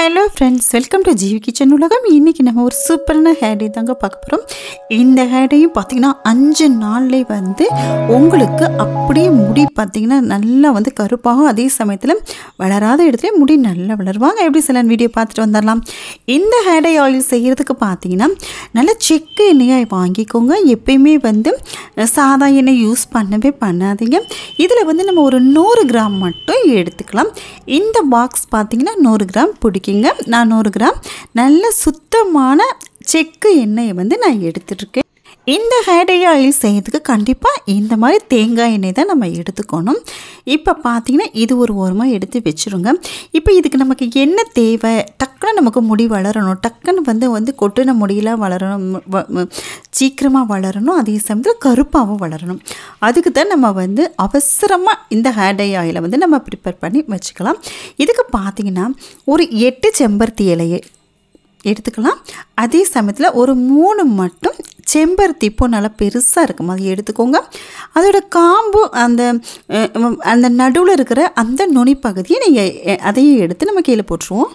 Hello friends, welcome to Jeevi kitchen உலகம். இன்றைக்கி நம்ம ஒரு சூப்பரான ஹேர் டே தாங்க பார்க்க போகிறோம். இந்த ஹேர் டேயும் பார்த்திங்கன்னா 5 நாள்லேயே வந்து உங்களுக்கு அப்படியே முடி பார்த்திங்கன்னா நல்லா வந்து கருப்பாகும். அதே சமயத்தில் வளராத இடத்துல முடி நல்லா வளருவாங்க. எப்படி சில வீடியோ பார்த்துட்டு வந்துடலாம். இந்த ஹேர் டே ஆயில் செய்கிறதுக்கு பார்த்திங்கன்னா நல்லா செக்கு எண்ணெயாக வாங்கிக்கோங்க. எப்பயுமே வந்து சாதா எண்ணெய் யூஸ் பண்ணவே பண்ணாதீங்க. இதில் வந்து நம்ம ஒரு 100 கிராம் மட்டும் எடுத்துக்கலாம். இந்த பாக்ஸ் பார்த்திங்கன்னா 100 கிராம் பிடிக்குங்க. நான் 100 கிராம் நல்ல சுத்தமான செக்கு எண்ணெயை வந்து நான் எடுத்துகிட்ருக்கேன். இந்த ஹேர் டே ஆயில் செய்யறதுக்கு கண்டிப்பாக இந்த மாதிரி தேங்காய் எண்ணெய் தான் நம்ம எடுத்துக்கணும். இப்போ பார்த்திங்கன்னா இது ஒரு ஓரமாக எடுத்து வச்சுருங்க. இப்போ இதுக்கு நமக்கு என்ன தேவை? டக்குன்னு நமக்கு முடி வளரணும், டக்குன்னு வந்து கொட்டின முடியெல்லாம் வளரணும், சீக்கிரமாக வளரணும், அதே சமயத்தில் கருப்பாகவும் வளரணும். அதுக்கு தான் நம்ம வந்து அவசரமாக இந்த ஹேர் டே ஆயிலை வந்து நம்ம ப்ரிப்பேர் பண்ணி வச்சுக்கலாம். இதுக்கு பார்த்திங்கன்னா ஒரு 8 செம்பருத்தி இலையை எடுத்துக்கலாம். அதே சமயத்தில் ஒரு 3 மட்டும் செம்பருத்தி பூ நல்லா பெருசாக இருக்கும், அது எடுத்துக்கோங்க. அதோட காம்பு அந்த நடுவில் இருக்கிற அந்த நுனி பகுதியை நீங்கள் அதையும் எடுத்து நம்ம கீழே போட்டுருவோம்.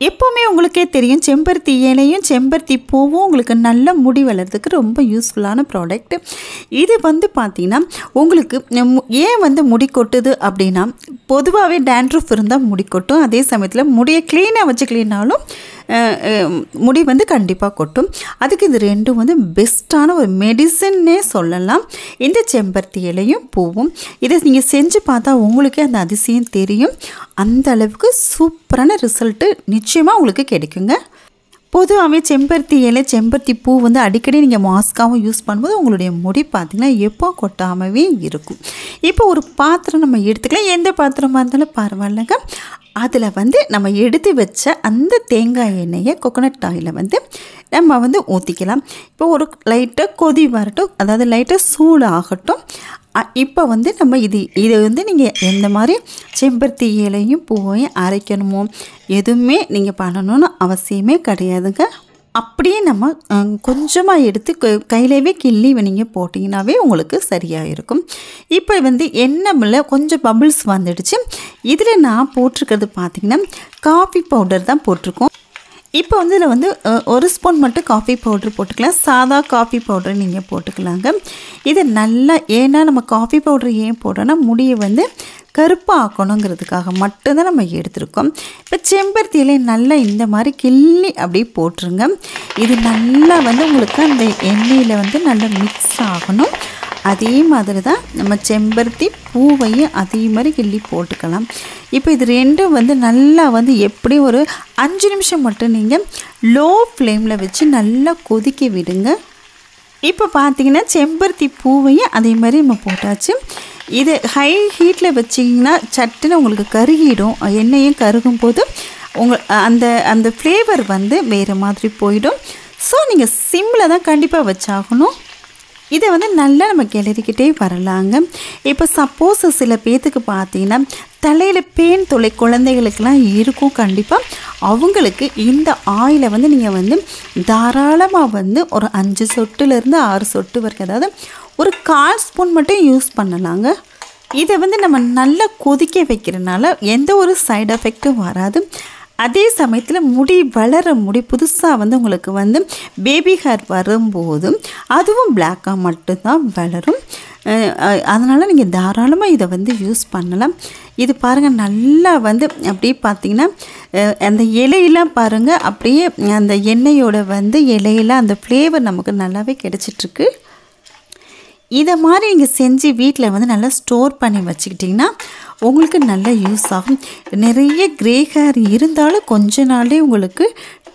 எப்போவுமே உங்களுக்கே தெரியும், செம்பருத்தி இலையும் செம்பருத்தி பூவும் உங்களுக்கு நல்ல முடி வளர்கிறதுக்கு ரொம்ப யூஸ்ஃபுல்லான ப்ராடக்ட். இது வந்து பார்த்திங்கன்னா உங்களுக்கு ஏன் வந்து முடி கொட்டுது அப்படின்னா, பொதுவாகவே டேண்ட்ரஃப் இருந்தால் முடி கொட்டும். அதே சமயத்தில் முடியை க்ளீனாக வச்சுக்கலினாலும் முடி வந்து கண்டிப்பாக கொட்டும். அதுக்கு இது ரெண்டும் வந்து பெஸ்ட்டான ஒரு மெடிசன்னே சொல்லலாம். இந்த செம்பருத்தி இலையும் பூவும் இதை நீங்கள் செஞ்சு பார்த்தா உங்களுக்கே அந்த அதிசயம் தெரியும். அந்த அளவுக்கு சூப்பரான ரிசல்ட்டு நிச்சயமாக உங்களுக்கு கிடைக்குங்க. பொதுவாகவே செம்பருத்தி இலை செம்பருத்தி பூ வந்து அடிக்கடி நீங்கள் மாஸ்காகவும் யூஸ் பண்ணும்போது உங்களுடைய முடி பார்த்திங்கன்னா எப்போ கொட்டாமவே இருக்கும். இப்போ ஒரு பாத்திரம் நம்ம எடுத்துக்கலாம். எந்த பாத்திரமாக இருந்தாலும் பரவாயில்லைங்க. அதில் வந்து நம்ம எடுத்து வச்ச அந்த தேங்காய் எண்ணெயை கோகோனட் ஆயிலை வந்து நம்ம வந்து ஊற்றிக்கலாம். இப்போ ஒரு லைட்டாக கொதி வரட்டும், அதாவது லைட்டாக சூடு ஆகட்டும். இப்போ வந்து நம்ம இதை வந்து நீங்கள் எந்த மாதிரி செம்பருத்தி இலையும் பூவையும் அரைக்கணுமோ எதுவுமே நீங்கள் பண்ணணும்னு அவசியமே கிடையாதுங்க. அப்படியே நம்ம கொஞ்சமாக எடுத்து கையிலவே கிள்ளி நீங்கள் போட்டிங்கனாவே உங்களுக்கு சரியாக இருக்கும். இப்போ வந்து எண்ணெயில் கொஞ்சம் பபிள்ஸ் வந்துடுச்சு. இதில் நான் போட்டிருக்கிறது பார்த்திங்கன்னா காஃபி பவுடர் தான் போட்டிருக்கோம். இப்போ வந்து இதில் வந்து 1 ஸ்பூன் மட்டும் காஃபி பவுட்ரு போட்டுக்கலாம். சாதா காஃபி பவுடர் நீங்கள் போட்டுக்கலாங்க. இது நல்லா, ஏன்னா நம்ம காஃபி பவுட்ரு ஏன் போடுறோன்னா முடியை வந்து கருப்பாக ஆக்கணுங்கிறதுக்காக மட்டும்தான் நம்ம எடுத்துருக்கோம். இப்போ செம்பருத்தி இலை நல்லா இந்த மாதிரி கிள்ளி அப்படியே போட்டுருங்க. இது நல்லா வந்து உங்களுக்கு அந்த எண்ணெயில் வந்து நல்லா மிக்ஸ் ஆகணும். அதே மாதிரி தான் நம்ம செம்பருத்தி பூவையும் அதே மாதிரி கிள்ளி போட்டுக்கலாம். இப்போ இது ரெண்டும் வந்து நல்லா வந்து எப்படி ஒரு 5 நிமிஷம் மட்டும் நீங்கள் லோ ஃப்ளேமில் வச்சு நல்லா கொதிக்க விடுங்க. இப்போ பார்த்திங்கன்னா செம்பருத்தி பூவையும் அதே மாதிரி நம்ம போட்டாச்சு. இது ஹை ஹீட்டில் வச்சிங்கன்னா சட்டுன்னு உங்களுக்கு கருகிடும். எண்ணெயும் கருகும் போது அந்த ஃப்ளேவர் வந்து வேறு மாதிரி போயிடும். ஸோ நீங்கள் சிம்மில் தான் கண்டிப்பாக வச்சாகணும். இதை வந்து நல்லா நம்ம கிளறிக்கிட்டே வரலாங்க. இப்போ சப்போஸ் சில பேர்த்துக்கு பார்த்தீங்கன்னா தலையில் பேன் தொலை குழந்தைகளுக்கெல்லாம் இருக்கும். கண்டிப்பாக அவங்களுக்கு இந்த ஆயிலை வந்து நீங்கள் வந்து தாராளமாக வந்து ஒரு 5 சொட்டுலேருந்து 6 சொட்டு வரைக்கும், அதாவது ஒரு 1/4 ஸ்பூன் மட்டும் யூஸ் பண்ணலாங்க. இதை வந்து நம்ம நல்லா கொதிக்க வைக்கிறதுனால எந்த ஒரு சைடு எஃபெக்ட்டும் வராது. அதே சமயத்தில் முடி புதுசாக வந்து உங்களுக்கு வந்து பேபி ஹேர் வரும்போதும் அதுவும் பிளாக்காக மட்டும்தான் வளரும். அதனால் நீங்கள் தாராளமாக இதை வந்து யூஸ் பண்ணலாம். இது பாருங்கள், நல்லா வந்து அப்படியே பார்த்திங்கன்னா அந்த இலையெல்லாம் பாருங்கள், அப்படியே அந்த எண்ணெயோட வந்து இலையெல்லாம் அந்த ஃப்ளேவர் நமக்கு நல்லாவே கிடச்சிட்ருக்கு. இதை மாதிரி நீங்கள் செஞ்சு வீட்டில் வந்து நல்லா ஸ்டோர் பண்ணி வச்சுக்கிட்டிங்கன்னா உங்களுக்கு நல்லா யூஸ் ஆகும். நிறைய கிரே ஹேர் இருந்தாலும் கொஞ்ச நாளே உங்களுக்கு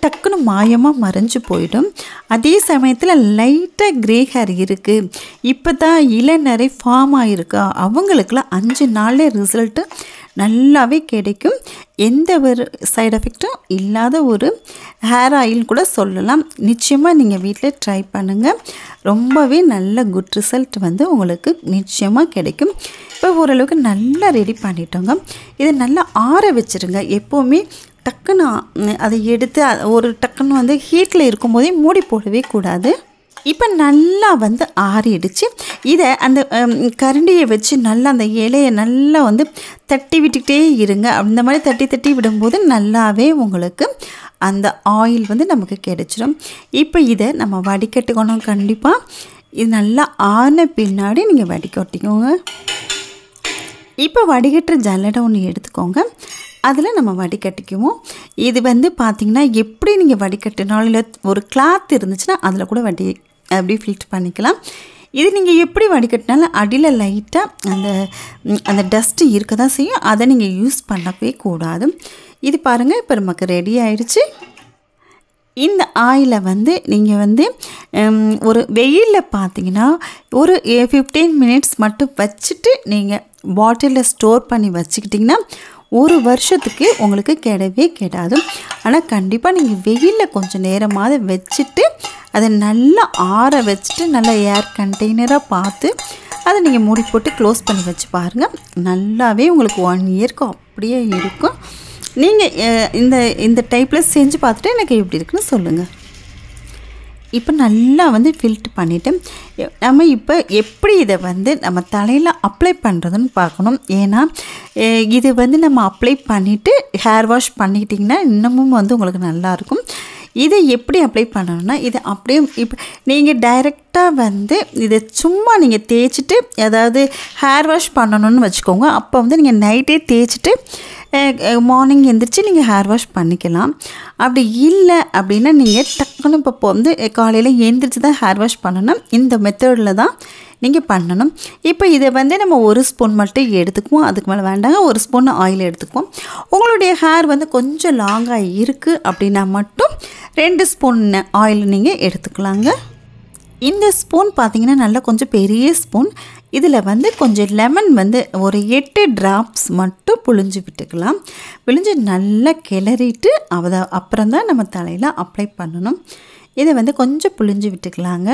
டக்குன்னு மாயமாக மறைஞ்சு போயிடும். அதே சமயத்தில் லைட்டாக கிரே ஹேர் இருக்குது, இப்போ தான் இளநரை ஃபார்ம் ஆகிருக்கா, அவங்களுக்கெல்லாம் 5 நாள்லே ரிசல்ட்டு நல்லாவே கிடைக்கும். எந்த ஒரு சைடு எஃபெக்டும் இல்லாத ஒரு ஹேர் ஆயில் கூட சொல்லலாம். நிச்சயமாக நீங்கள் வீட்டில் ட்ரை பண்ணுங்கள். ரொம்பவே நல்ல குட் ரிசல்ட் வந்து உங்களுக்கு நிச்சயமாக கிடைக்கும். இப்போ ஓரளவுக்கு நல்லா ரெடி பண்ணிட்டோங்க. இதை நல்லா ஆற வச்சுருங்க. எப்போவுமே டக்குன்னு அதை எடுத்து ஒரு டக்குன்னு வந்து ஹீட்டில் இருக்கும்போதே மூடி போடவே கூடாது. இப்போ நல்லா வந்து ஆறிடுச்சு. இதை அந்த கரண்டியை வச்சு நல்லா அந்த இலையை நல்லா வந்து தட்டி விட்டுக்கிட்டே இருங்க. அந்த மாதிரி தட்டி தட்டி விடும்போது நல்லாவே உங்களுக்கு அந்த ஆயில் வந்து நமக்கு கிடைச்சிடும். இப்போ இதை நம்ம வடிகட்டுக்கணும். கண்டிப்பாக இது நல்லா ஆறின பின்னாடி நீங்கள் வடிகட்டிக்கோங்க. இப்போ வடிகட்டுற ஜல்லடை ஒன்று எடுத்துக்கோங்க. அதில் நம்ம வடிகட்டிக்குவோம். இது வந்து பார்த்திங்கன்னா எப்படி நீங்கள் வடிகட்டினாலும் இல்லை ஒரு கிளாத் இருந்துச்சுன்னா அதில் கூட அப்படி ஃபில்டர் பண்ணிக்கலாம். இது நீங்கள் எப்படி வடிகட்டினாலும் அடியில் லைட்டாக அந்த டஸ்ட்டு இருக்க தான் செய்யும். அதை நீங்கள் யூஸ் பண்ணவே கூடாது. இது பாருங்கள், இப்போ நமக்கு ரெடி ஆயிடுச்சு. இந்த ஆயிலை வந்து நீங்கள் வந்து ஒரு வெயிலில் பார்த்தீங்கன்னா ஒரு 15 மினிட்ஸ் மட்டும் வச்சுட்டு நீங்கள் பாட்டிலில் ஸ்டோர் பண்ணி வச்சுக்கிட்டிங்கன்னா 1 வருஷத்துக்கு உங்களுக்கு கெடவே கெடாது. ஆனால் கண்டிப்பாக நீங்கள் வெயிலில் கொஞ்சம் நேரமாவது வச்சுட்டு அதை நல்லா ஆற வச்சுட்டு நல்லா ஏர் கண்டெய்னராக பார்த்து அதை நீங்கள் மூடி போட்டு க்ளோஸ் பண்ணி வச்சு பாருங்கள். நல்லாவே உங்களுக்கு 1 இயருக்கு அப்படியே இருக்கும். நீங்கள் இந்த டைப்பில் செஞ்சு பார்த்துட்டு எனக்கு எப்படி இருக்குன்னு சொல்லுங்கள். இப்போ நல்லா வந்து ஃபில்ட்ரு பண்ணிவிட்டு நம்ம இப்போ எப்படி இதை வந்து நம்ம தலையில் அப்ளை பண்ணுறதுன்னு பார்க்கணும். ஏன்னா இது வந்து நம்ம அப்ளை பண்ணிவிட்டு ஹேர் வாஷ் பண்ணிக்கிட்டிங்கன்னா இன்னமும் வந்து உங்களுக்கு நல்லாயிருக்கும். இதை எப்படி அப்ளை பண்ணணும்னா இதை அப்படியே இப்போ நீங்கள் டைரெக்டாக வந்து இதை சும்மா நீங்கள் தேய்ச்சிட்டு அதாவது ஹேர் வாஷ் பண்ணணும்னு வச்சுக்கோங்க. அப்போ வந்து நீங்கள் நைட்டே தேய்ச்சிட்டு மார்னிங் எழுந்திரிச்சு நீங்கள் ஹேர் வாஷ் பண்ணிக்கலாம். அப்படி இல்லை அப்படின்னா நீங்கள் டக்குன்னு இப்போ வந்து காலையில் எழுந்திரிச்சு தான் ஹேர் வாஷ் பண்ணணும். இந்த மெத்தடில் தான் நீங்கள் பண்ணணும். இப்போ இதை வந்து நம்ம 1 ஸ்பூன் மட்டும் எடுத்துக்குவோம். அதுக்கு மேலே வேண்டாங்க. 1 ஸ்பூன் ஆயில் எடுத்துக்குவோம். உங்களுடைய ஹேர் வந்து கொஞ்சம் லாங்காக இருக்குது அப்படின்னா மட்டும் 2 ஸ்பூன் ஆயில் நீங்கள் எடுத்துக்கலாங்க. இந்த ஸ்பூன் பார்த்திங்கன்னா நல்லா கொஞ்சம் பெரிய ஸ்பூன். இதில் வந்து கொஞ்சம் லெமன் வந்து ஒரு 8 ட்ராப்ஸ் மட்டும் புழிஞ்சு விட்டுக்கலாம். புழிஞ்சு நல்லா கிளறிட்டு அப்புறம் தான் நம்ம தலையில் அப்ளை பண்ணணும். இதை வந்து கொஞ்சம் புழிஞ்சு விட்டுக்கலாங்க.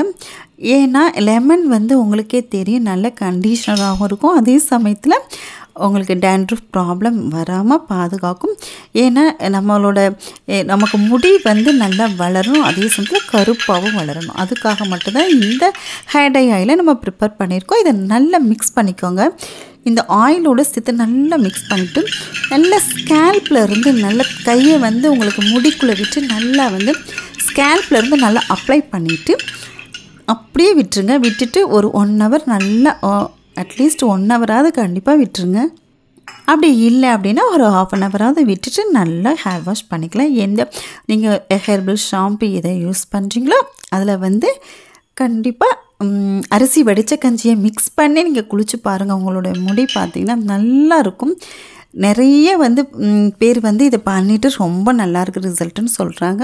ஏன்னா லெமன் வந்து உங்களுக்கே தெரியும் நல்ல கண்டிஷனராகவும் இருக்கும். அதே சமயத்தில் உங்களுக்கு டேண்ட்ரஃப் ப்ராப்ளம் வராமல் பாதுகாக்கும். ஏன்னா நமக்கு முடி வந்து நல்லா வளரும், அதே சமயத்தில் கருப்பாகவும் வளரணும். அதுக்காக மட்டும்தான் இந்த ஹேர் டை ஆயிலை நம்ம ப்ரிப்பேர் பண்ணியிருக்கோம். இதை நல்லா மிக்ஸ் பண்ணிக்கோங்க. இந்த ஆயிலோடு சேர்த்து நல்லா மிக்ஸ் பண்ணிவிட்டு நல்ல ஸ்கேல்பில் இருந்து நல்ல கையை வந்து உங்களுக்கு முடிக்குள்ளே விட்டு நல்லா வந்து ஸ்கேல்பில் இருந்து நல்லா அப்ளை பண்ணிவிட்டு அப்படியே விட்டுருங்க. விட்டுட்டு ஒரு 1 ஹவர் நல்லா அட்லீஸ்ட் 1 ஹவராவது கண்டிப்பாக விட்டுருங்க. அப்படி இல்லை அப்படின்னா ஒரு 1/2 ஹவராவது விட்டுட்டு நல்லா ஹேர் வாஷ் பண்ணிக்கலாம். நீங்கள் ஹெர்பல் ஷாம்பு எதை யூஸ் பண்ணுறீங்களோ அதில் வந்து கண்டிப்பாக அரிசி வடித்த கஞ்சியை மிக்ஸ் பண்ணி நீங்கள் குளிச்சு பாருங்கள். உங்களோட முடி பார்த்திங்கன்னா நல்லாயிருக்கும். நிறைய வந்து பேர் வந்து இதை பண்ணிவிட்டு ரொம்ப நல்லாயிருக்கு ரிசல்ட்டுன்னு சொல்கிறாங்க.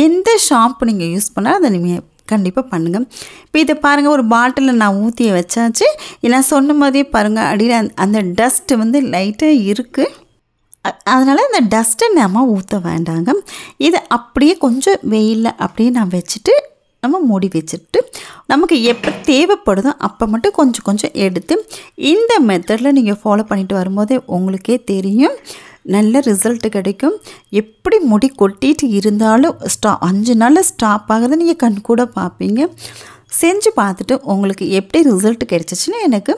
எந்த ஷாம்பு நீங்கள் யூஸ் பண்ணால் அதை நீங்கள் கண்டிப்பாக பண்ணுங்கள். இப்போ இதை பாருங்கள், ஒரு பாட்டிலில் நான் ஊற்றிய வச்சாச்சு. நான் சொன்ன மாதிரியே பாருங்கள் அடியில் அந்த டஸ்ட்டு வந்து லைட்டாக இருக்குது. அதனால் அந்த டஸ்ட்டை நம்ம ஊற்ற வேண்டாங்க. இதை அப்படியே கொஞ்சம் வெயிலில் அப்படியே நான் வச்சுட்டு நம்ம மூடி வச்சுட்டு நமக்கு எப்போ தேவைப்படுதோ அப்போ மட்டும் கொஞ்சம் கொஞ்சம் எடுத்து இந்த மெத்தடில் நீங்கள் ஃபாலோ பண்ணிட்டு வரும்போதே உங்களுக்கே தெரியும் நல்ல ரிசல்ட் கிடைக்கும். எப்படி முடி கொட்டிட்டு இருந்தாலும் 5 நாளில் ஸ்டாப் ஆகிறத நீங்கள் கண் கூட பார்ப்பீங்க. செஞ்சு பார்த்துட்டு உங்களுக்கு எப்படி ரிசல்ட் கிடைச்சிச்சின்னு எனக்கு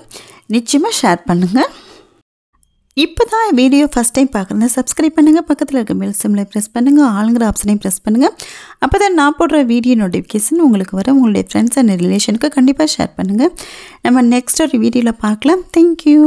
நிச்சயமாக ஷேர் பண்ணுங்கள். இப்போ தான் வீடியோ ஃபஸ்ட் டைம் பார்க்குறேன், சப்ஸ்கிரைப் பண்ணுங்கள். பக்கத்தில் இருக்க பெல் சிம்மில் ப்ரெஸ் பண்ணுங்கள். ஆளுங்கிற ஆப்ஷனையும் ப்ரெஸ் பண்ணுங்கள். அப்போ தான் நான் போடுற வீடியோ நோட்டிஃபிகேஷன் உங்களுக்கு வர. உங்களுடைய ஃப்ரெண்ட்ஸ் அண்ட் ரிலேஷனுக்கு கண்டிப்பாக ஷேர் பண்ணுங்கள். நம்ம நெக்ஸ்ட் ஒரு வீடியோவில் பார்க்கலாம். தேங்க்யூ.